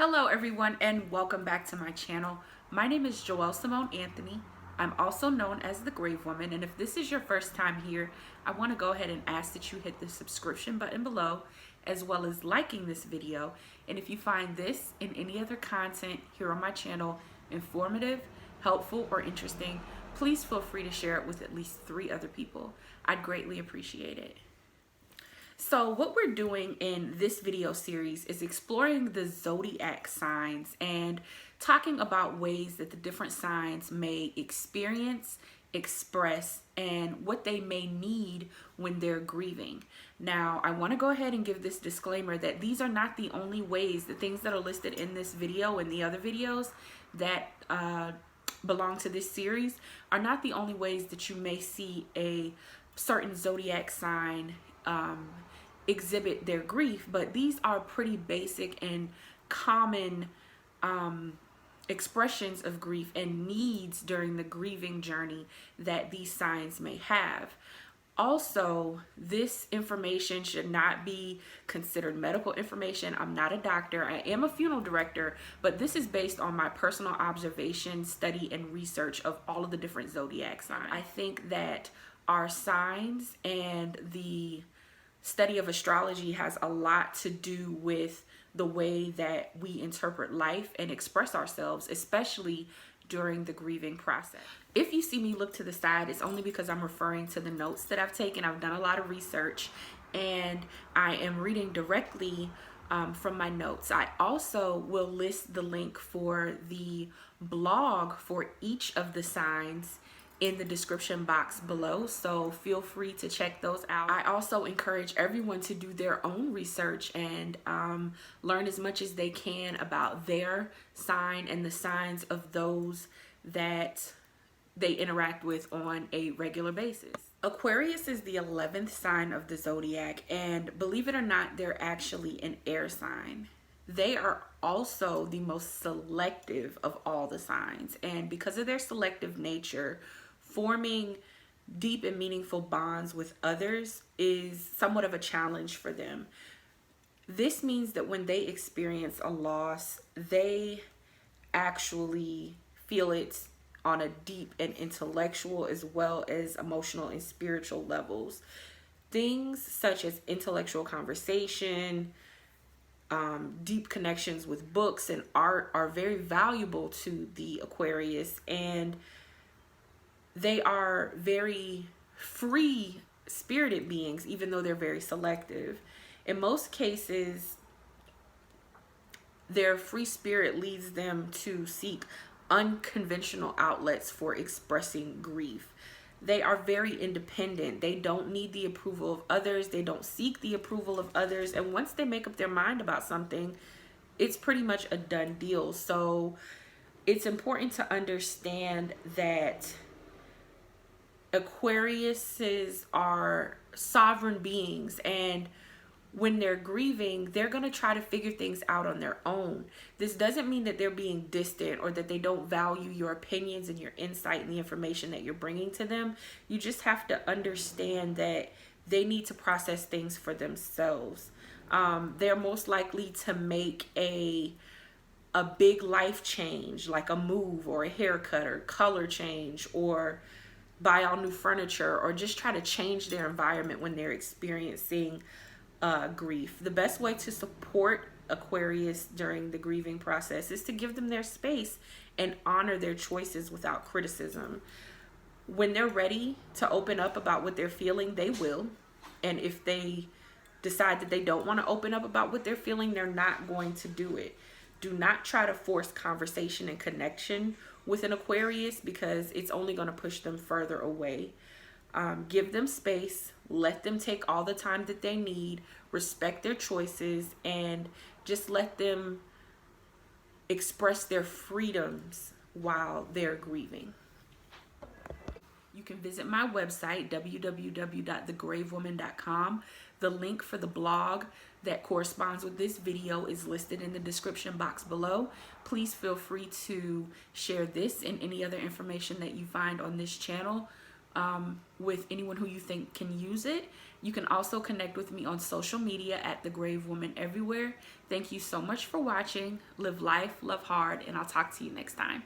Hello everyone and welcome back to my channel. My name is Joelle Simone Anthony. I'm also known as the Grave Woman, and if this is your first time here, I want to go ahead and ask that you hit the subscription button below as well as liking this video. And if you find this and any other content here on my channel informative, helpful, or interesting, please feel free to share it with at least 3 other people. I'd greatly appreciate it. So what we're doing in this video series is exploring the zodiac signs and talking about ways that the different signs may experience, express, and what they may need when they're grieving. Now, I want to go ahead and give this disclaimer that these are not the only ways, the things that are listed in this video and the other videos that belong to this series are not the only ways that you may see a certain zodiac sign exhibit their grief, but these are pretty basic and common expressions of grief and needs during the grieving journey that these signs may have. Also, this information should not be considered medical information. I'm not a doctor. I am a funeral director, but this is based on my personal observation, study, and research of all of the different zodiac signs. I think that our signs and the study of astrology has a lot to do with the way that we interpret life and express ourselves, especially during the grieving process. If you see me look to the side, it's only because I'm referring to the notes that I've taken. I've done a lot of research and I am reading directly from my notes. I also will list the link for the blog for each of the signs in the description box below, so feel free to check those out. I also encourage everyone to do their own research and learn as much as they can about their sign and the signs of those that they interact with on a regular basis. Aquarius is the 11th sign of the zodiac, and believe it or not, they're actually an air sign. They are also the most selective of all the signs, and because of their selective nature, forming deep and meaningful bonds with others is somewhat of a challenge for them. This means that when they experience a loss, they actually feel it on a deep and intellectual as well as emotional and spiritual levels. Things such as intellectual conversation, deep connections with books and art are very valuable to the Aquarius, and they are very free spirited beings, even though they're very selective. In most cases, their free spirit leads them to seek unconventional outlets for expressing grief. They are very independent. They don't need the approval of others. They don't seek the approval of others. And once they make up their mind about something, it's pretty much a done deal. So it's important to understand that Aquariuses are sovereign beings, and when they're grieving, they're going to try to figure things out on their own. This doesn't mean that they're being distant or that they don't value your opinions and your insight and the information that you're bringing to them. You just have to understand that they need to process things for themselves. They're most likely to make a big life change, like a move or a haircut or color change, or buy all new furniture, or just try to change their environment when they're experiencing grief. The best way to support Aquarius during the grieving process is to give them their space and honor their choices without criticism. When they're ready to open up about what they're feeling, they will. And if they decide that they don't want to open up about what they're feeling, they're not going to do it. Do not try to force conversation and connection with an Aquarius, because it's only going to push them further away. Give them space, let them take all the time that they need, respect their choices, and just let them express their freedoms while they're grieving. You can visit my website, www.thegravewoman.com. The link for the blog that corresponds with this video is listed in the description box below. Please feel free to share this and any other information that you find on this channel with anyone who you think can use it. You can also connect with me on social media at The Grave Woman Everywhere. Thank you so much for watching. Live life, love hard, and I'll talk to you next time.